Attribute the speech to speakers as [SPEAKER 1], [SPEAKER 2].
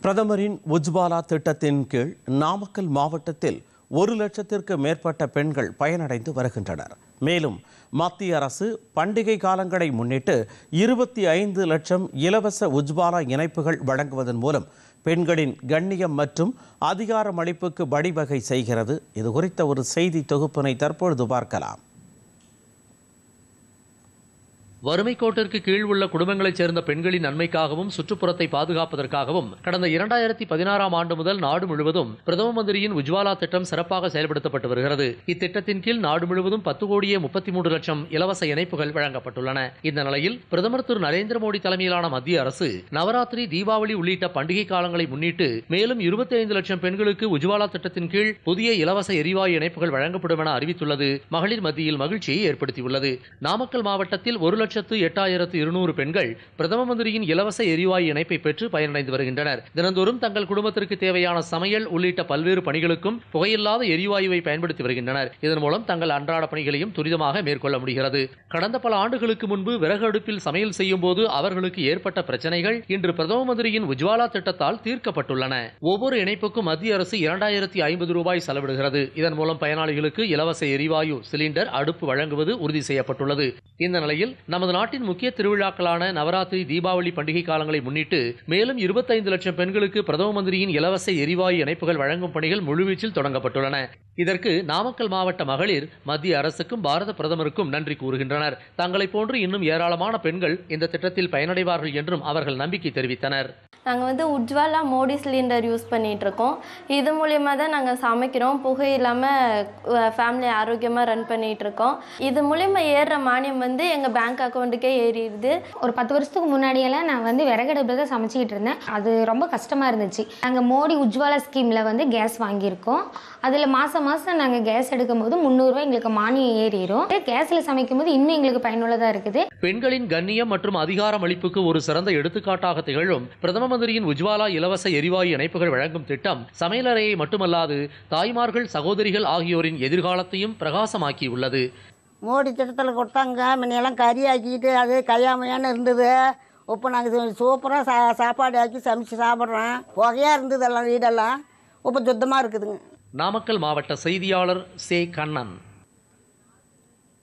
[SPEAKER 1] பிரதமரின் உஜ்வாலா திட்டத்தின் கீழ் நாமக்கல் மாவட்டத்தில் 1 லட்சத்திற்கு மேற்பட்ட பெண்கள் பயனடைந்து வருகின்றனர். மேலும் மத்திய அரசு பண்டிகை காலங்களை முன்னிட்டு 25 லட்சம் இலவச உஜ்வாலா இணைப்புகள் வழங்குவதன் மூலம் பெண்களின் கண்ணியம் மற்றும் அதிகாரமளிப்புக்கு வழிவகை செய்கிறது. இது குறித்த ஒரு செய்தி தொகுப்பினை தற்பொழுது பார்க்கலாம்.
[SPEAKER 2] வறுமை கோட்டிற்கு கீழ் உள்ள குடும்பங்களைச் சேர்ந்த பெண்களின் நன்மைக்காகவும் சுற்றுப்புறத்தை பாதுகாப்பதற்காகவும் கடந்த 2016ஆம் ஆண்டு முதல் நாடு முழுவதும் பிரதம மந்திரியின் உஜ்வாலா திட்டம் சிறப்பாக செயல்படுத்தப்பட்டு வருகிறது. இத்திட்டத்தின் கீழ் நாடு முழுவதும் 10,33 லட்சம் இலவச இணைப்புகள் வழங்கப்பட்டுள்ளன. இந்த நிலையில் பிரதமர் திரு நரேந்திர மோடி தலைமையிலான மத்திய அரசு நவராத்திரி, தீபாவளி உள்ளிட்ட பண்டிகை காலங்களை முன்னிட்டு மேலும் 25 லட்சம் பெண்களுக்கு உஜ்வாலா திட்டத்தின் கீழ் புதிய இலவச எரிவாயு இணைப்புகள் வழங்கப்படும் என அறிவித்துள்ளது மகளிர் மத்தியில் மகிழ்ச்சியை ஏற்படுத்தியுள்ளது. நாமக்கல் மாவட்டத்தில் 1,08,200 பெண்கள் பிரதம மந்திரியின் இலவச எரிவாயு இணைப்பை பெற்று பயனடைந்து வருகின்றனர். தினந்தோறும் தங்கள் குடும்பத்திற்கு தேவையான சமையல் உள்ளிட்ட பல்வேறு பணிகளுக்கும் புகையில்லாத எரிவாயுவை பயன்படுத்தி வருகின்றனர். இதன் மூலம் தங்கள் அன்றாட பணிகளையும் துரிதமாக மேற்கொள்ள முடிகிறது. கடந்த பல ஆண்டுகளுக்கு முன்பு விறகு அடுப்பில் சமையல் செய்யும் போது அவர்களுக்கு ஏற்பட்ட பிரச்சனைகள் இன்று பிரதம மந்திரியின் உஜ்வாலா திட்டத்தால் தீர்க்கப்பட்டுள்ளன. ஒவ்வொரு இணைப்புக்கும் மத்திய அரசு 2,050 ரூபாய் செலவிடுகிறது. இதன் மூலம் பயனாளிகளுக்கு இலவச எரிவாயு சிலிண்டர், அடுப்பு வழங்குவது உறுதி செய்யப்பட்டுள்ளது. இந்த நிலையில் நமது நாட்டின் முக்கிய திருவிழாக்களான நவராத்திரி, தீபாவளி பண்டிகை காலங்களை முன்னிட்டு மேலும் 25 லட்சம் பெண்களுக்கு பிரதம மந்திரியின் இலவச எரிவாயு இணைப்புகள் வழங்கும் பணிகள் முழுவீச்சில் தொடங்கப்பட்டுள்ளன. இதற்கு நாமக்கல் மாவட்ட மகளிர் மத்திய அரசுக்கும் பாரத பிரதமருக்கும் நன்றி கூறுகின்றனர். தங்களை போன்று இன்னும் ஏராளமான பெண்கள் இந்த திட்டத்தில் பயனடைவார்கள் என்றும் அவர்கள் நம்பிக்கை தெரிவித்தனர்.
[SPEAKER 3] நாங்கள் உஜ்வாலா மோடி சிலிண்டர் யூஸ் பண்ணிட்டு இருக்கோம். இது மூலியமா தான் நாங்கள் சமைக்கிறோம். புகை இல்லாமல் ஃபேமிலி ஆரோக்கியமாக ரன் பண்ணிட்டு இருக்கோம். இது மூலியமா ஏறுற மானியம் எங்கள் பேங்க் அக்கௌண்ட்டுக்கே ஏறிடுது.
[SPEAKER 4] ஒரு 10 வருஷத்துக்கு முன்னாடியெல்லாம் நான் விறகடுப்பில் தான் சமைச்சிக்கிட்டு இருந்தேன். அது ரொம்ப கஷ்டமாக இருந்துச்சு. நாங்கள் மோடி உஜ்வாலா ஸ்கீமில் கேஸ் வாங்கியிருக்கோம். அதில் மாதம் நாங்கள் கேஸ் எடுக்கும் போது 300 ரூபாய் எங்களுக்கு மானியம் ஏறிடும். கேஸில் சமைக்கும் போது இன்னும் எங்களுக்கு பயனுள்ளதாக இருக்குது.
[SPEAKER 2] பெண்களின் கண்ணியம் மற்றும் அதிகாரம் அளிப்புக்கு ஒரு சிறந்த எடுத்துக்காட்டாக திகழும் பிரதம மந்திரியின் உஜ்வாலா இலவச எரிவாயு இணைப்புகள் வழங்கும் திட்டம் சமையலறையை மட்டுமல்லாது தாய்மார்கள், சகோதரிகள் ஆகியோரின் எதிர்காலத்தையும் பிரகாசமாக்கியுள்ளது.
[SPEAKER 5] மோடி திட்டத்தில் கொடுத்தாங்க. முன்னெல்லாம் கறி ஆக்கிட்டு அது கையாமையான்னு இருந்தது. இப்போ நாங்கள் சூப்பராக சாப்பாடு ஆக்கி சமைச்சு சாப்பிட்றோம். புகையாக இருந்தது எல்லாம் வீடெல்லாம். இப்போ சுத்தமாக இருக்குதுங்க.
[SPEAKER 2] நாமக்கல் மாவட்ட செய்தியாளர் சே. கண்ணன்.